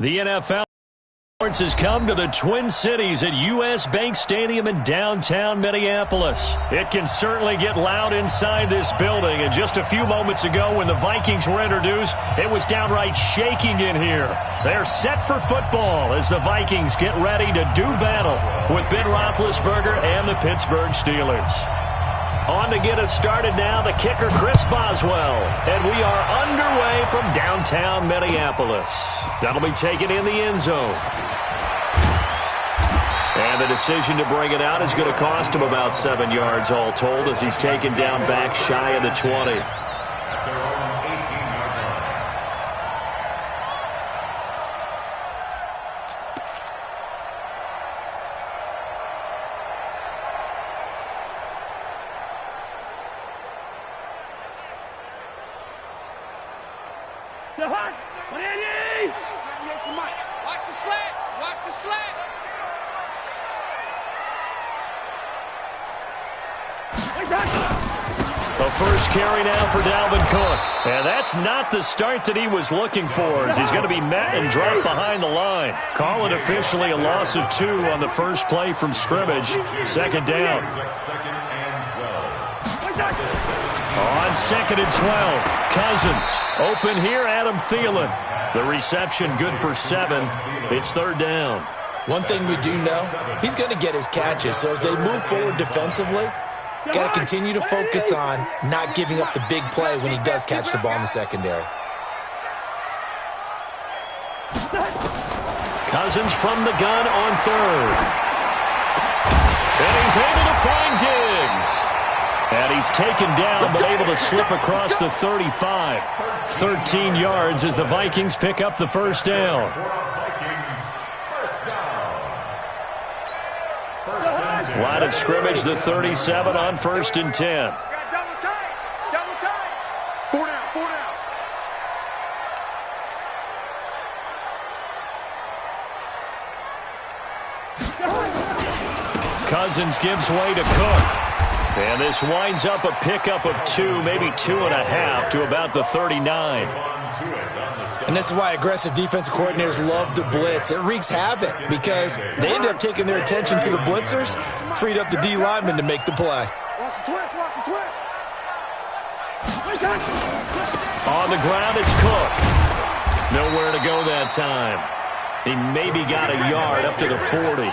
The NFL has come to the Twin Cities at U.S. Bank Stadium in downtown Minneapolis. It can certainly get loud inside this building, and just a few moments ago when the Vikings were introduced, it was downright shaking in here. They're set for football as the Vikings get ready to do battle with Ben Roethlisberger and the Pittsburgh Steelers. On to get us started now, the kicker, Chris Boswell. And we are underway from downtown Minneapolis. That'll be taken in the end zone. And the decision to bring it out is going to cost him about 7 yards all told as he's taken down back shy of the 20. The first carry now for Dalvin Cook. And that's not the start that he was looking for, as he's going to be met and dropped behind the line. Call it officially a loss of 2 on the first play from scrimmage. Second down. On second and 12, Cousins. Open here, Adam Thielen. The reception good for 7. It's third down. One thing we do know, he's going to get his catches. So as they move forward defensively, got to continue to focus on not giving up the big play when he does catch the ball in the secondary. Cousins from the gun on third. And he's able to find Diggs. And he's taken down but able to slip across the 35. 13 yards as the Vikings pick up the first down. Line of scrimmage, the 37 on first and 10. Double time. 4 down. Cousins gives way to Cook. And this winds up a pickup of 2, maybe 2.5 to about the 39. And this is why aggressive defensive coordinators love to blitz. It wreaks havoc because they end up taking their attention to the blitzers, freed up the D lineman to make the play. Watch the twist. On the ground, it's Cook. Nowhere to go that time. He maybe got a yard up to the 40.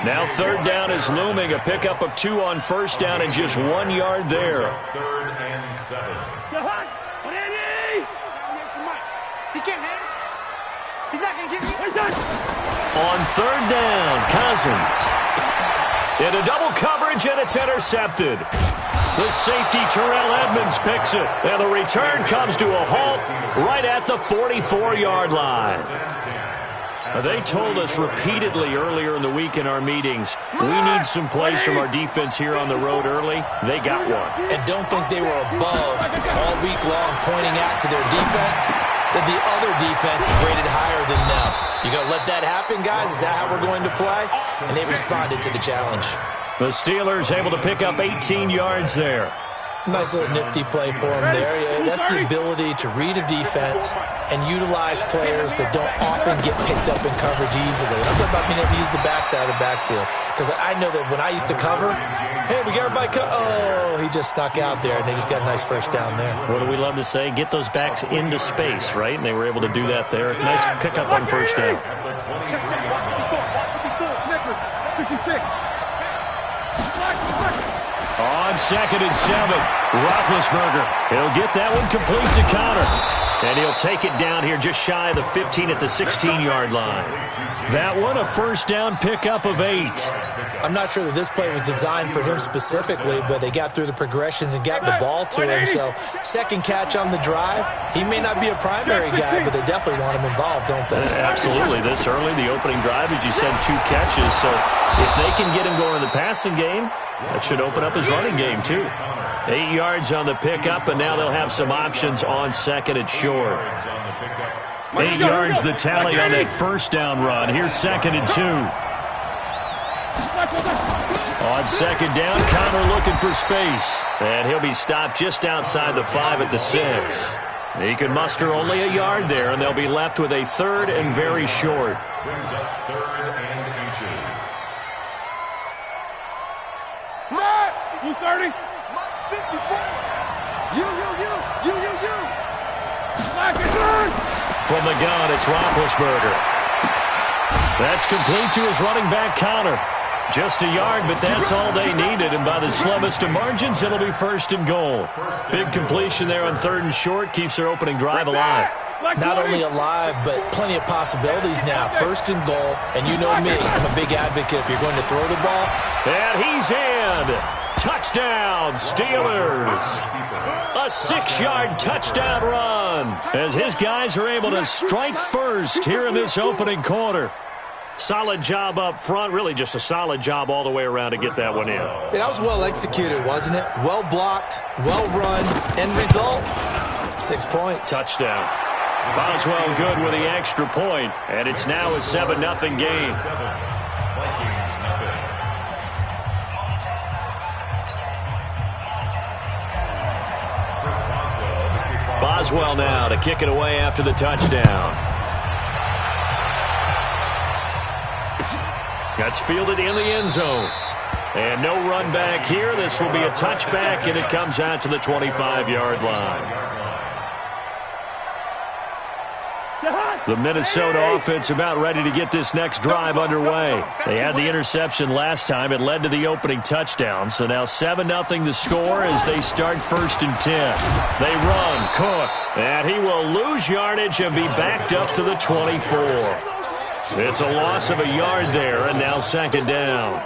Now third down is looming, a pickup of 2 on first down and just 1 yard there. Third and 7. He can't hang. He's not going to get me. On third down, Cousins. Into double coverage, and it's intercepted. The safety, Terrell Edmonds, picks it. And the return comes to a halt right at the 44-yard line. They told us repeatedly earlier in the week in our meetings, we need some plays from our defense here on the road early. They got one. And don't think they were above all week long pointing out to their defense that the other defense is rated higher than them. You going to let that happen, guys? Is that how we're going to play? And they responded to the challenge. The Steelers able to pick up 18 yards there. Nice little nifty play for them there. Yeah, that's the ability to read a defense and utilize players that don't often get picked up in coverage easily. I'm talking about being able to use the backside of the backfield. Because I know that when I used to cover, hey, we got everybody oh, he just snuck out there, and they just got a nice first down there. What do we love to say? Get those backs into space, right? And they were able to do that there. Nice pickup on first down. On second and 7, Roethlisberger. He'll get that one complete to Connor. And he'll take it down here just shy of the 15 at the 16-yard line. That one, a first down pickup of 8. I'm not sure that this play was designed for him specifically, but they got through the progressions and got the ball to him. So second catch on the drive. He may not be a primary guy, but they definitely want him involved, don't they? Absolutely. This early, the opening drive, as you said, 2 catches. So if they can get him going in the passing game, that should open up his running game, too. 8 yards on the pickup, and now they'll have some options on second and short. 8 yards the tally on that first down run. Here's second and 2. On second down, Connor looking for space. And he'll be stopped just outside the 5 at the 6. He can muster only a yard there, and they'll be left with a 3rd and very short. Brings up 3rd and inches. Matt! You 30? 54. You. From the gun, it's Roethlisberger. That's complete to his running back, Connor. Just a yard, but that's all they needed, and by the slimmest of margins, it'll be 1st and goal. Big completion there on 3rd and short, keeps their opening drive alive. Not only alive, but plenty of possibilities now. 1st and goal, and you know me, I'm a big advocate if you're going to throw the ball. And he's in. Touchdown, Steelers. A 6-yard touchdown run as his guys are able to strike first here in this opening quarter. Solid job up front, really just a solid job all the way around to get that one in. That was well executed, wasn't it? Well blocked, well run, end result, 6 points. Touchdown. Boswell good with the extra point, and it's now a 7-0 game. Boswell now to kick it away after the touchdown. That's fielded in the end zone. And no run back here. This will be a touchback, and it comes out to the 25-yard line. The Minnesota offense about ready to get this next drive underway. They had the interception last time. It led to the opening touchdown. So now 7-0 the score as they start 1st and 10. They run, Cook, and he will lose yardage and be backed up to the 24. It's a loss of a yard there, and now 2nd down.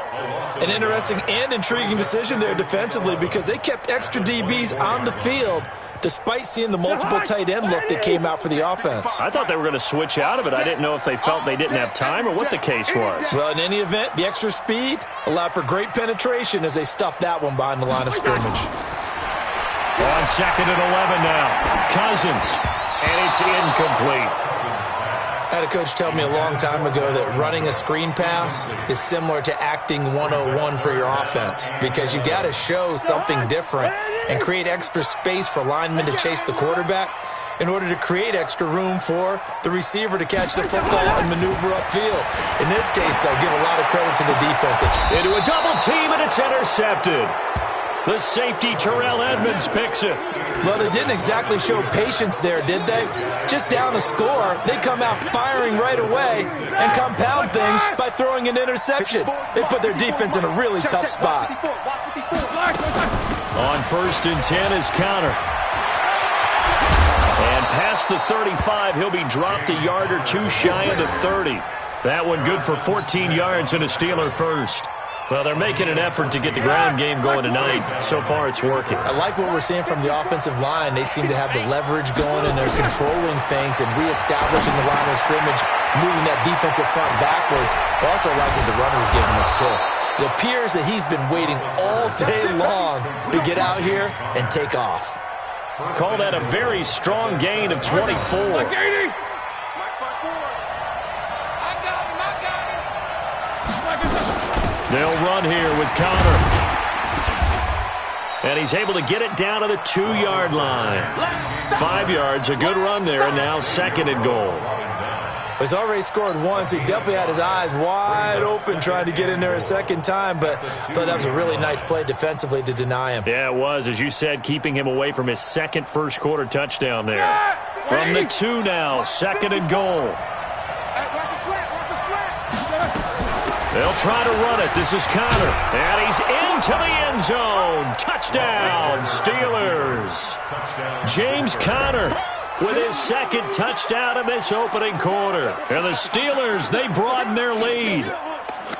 An interesting and intriguing decision there defensively because they kept extra DBs on the field despite seeing the multiple tight end look that came out for the offense. I thought they were going to switch out of it. I didn't know if they felt they didn't have time or what the case was. Well, in any event, the extra speed allowed for great penetration as they stuffed that one behind the line of scrimmage. On 2nd and 11 now. Cousins, and it's incomplete. I had a coach tell me a long time ago that running a screen pass is similar to acting 101 for your offense because you got to show something different and create extra space for linemen to chase the quarterback in order to create extra room for the receiver to catch the football and maneuver upfield. In this case, they'll give a lot of credit to the defense. Into a double team, and it's intercepted. The safety, Terrell Edmonds, picks it. Well, they didn't exactly show patience there, did they? Just down a score, they come out firing right away and compound things by throwing an interception. They put their defense in a really tough spot. On 1st and 10 is Connor. And past the 35, he'll be dropped a yard or two shy of the 30. That one good for 14 yards and a Steeler first. Well, they're making an effort to get the ground game going tonight. So far, it's working. I like what we're seeing from the offensive line. They seem to have the leverage going, and they're controlling things and reestablishing the line of scrimmage, moving that defensive front backwards. I also like what the runner's giving us, too. It appears that he's been waiting all day long to get out here and take off. Call that a very strong gain of 24. They'll run here with Connor. And he's able to get it down to the 2-yard line. 5 yards, a good run there, and now 2nd and goal. He's already scored once. He definitely had his eyes wide open trying to get in there a second time, but I thought that was a really nice play defensively to deny him. Yeah, it was, as you said, keeping him away from his second first-quarter touchdown there. From the 2 now, 2nd and goal. They'll try to run it. This is Connor. And he's into the end zone. Touchdown, Steelers. James Conner with his 2nd touchdown of this opening quarter. And the Steelers, they broaden their lead.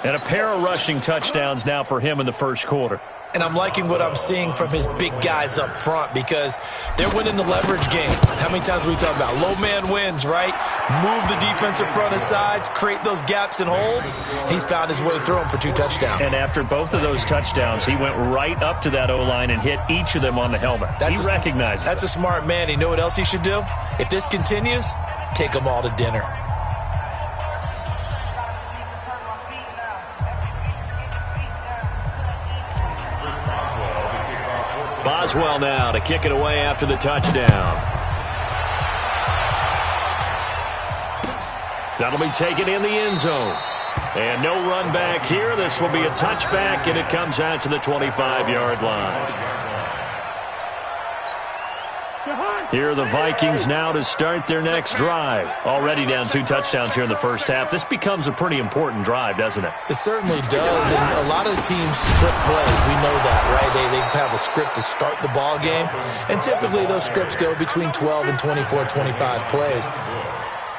And a pair of rushing touchdowns now for him in the first quarter. And I'm liking what I'm seeing from his big guys up front because they're winning the leverage game. How many times we talk about low man wins, right? Move the defensive front aside, create those gaps and holes. He's found his way through them for 2 touchdowns. And after both of those touchdowns, he went right up to that O-line and hit each of them on the helmet. He recognized it. That's a smart man. You know what else he should do? If this continues, take them all to dinner. Boswell now to kick it away after the touchdown. That'll be taken in the end zone. And no run back here. This will be a touchback, and it comes out to the 25-yard line. Here are the Vikings now to start their next drive. Already down 2 touchdowns here in the first half. This becomes a pretty important drive, doesn't it? It certainly does, and a lot of teams script plays. We know that, right? They have a script to start the ball game, and typically those scripts go between 12 and 24, 25 plays.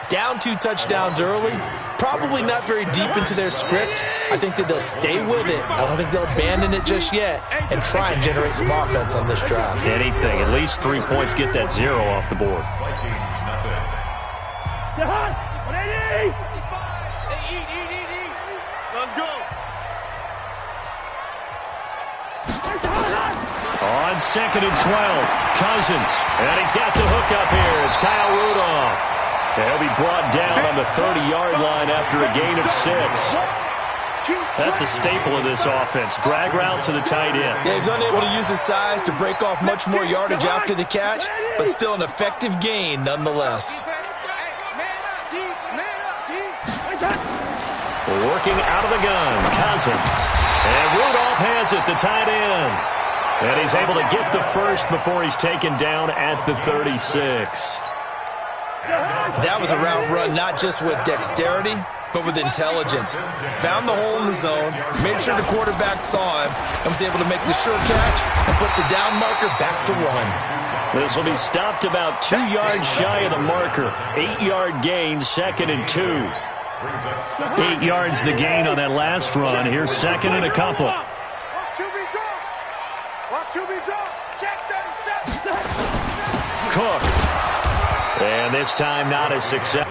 Down 2 touchdowns early, probably not very deep into their script. I think that they'll stay with it. I don't think they'll abandon it just yet and try and generate some offense on this drive. Anything. At least 3 points, get that 0 off the board. Let's go. On 2nd and 12, Cousins. And he's got the hook up here. It's Kyle Rudolph. He'll be brought down on the 30-yard line after a gain of 6. That's a staple of this offense. Drag route to the tight end. Yeah, he's unable to use his size to break off much more yardage after the catch, but still an effective gain nonetheless. Working out of the gun, Cousins. And Rudolph has it, the tight end. And he's able to get the first before he's taken down at the 36. That was a route run not just with dexterity, but with intelligence. Found the hole in the zone, made sure the quarterback saw him, and was able to make the sure catch and put the down marker back to 1. This will be stopped about 2 yards shy of the marker. 8-yard gain, 2nd and 2. 8 yards the gain on that last run. Here's 2nd and a couple. Cook. And this time not a success.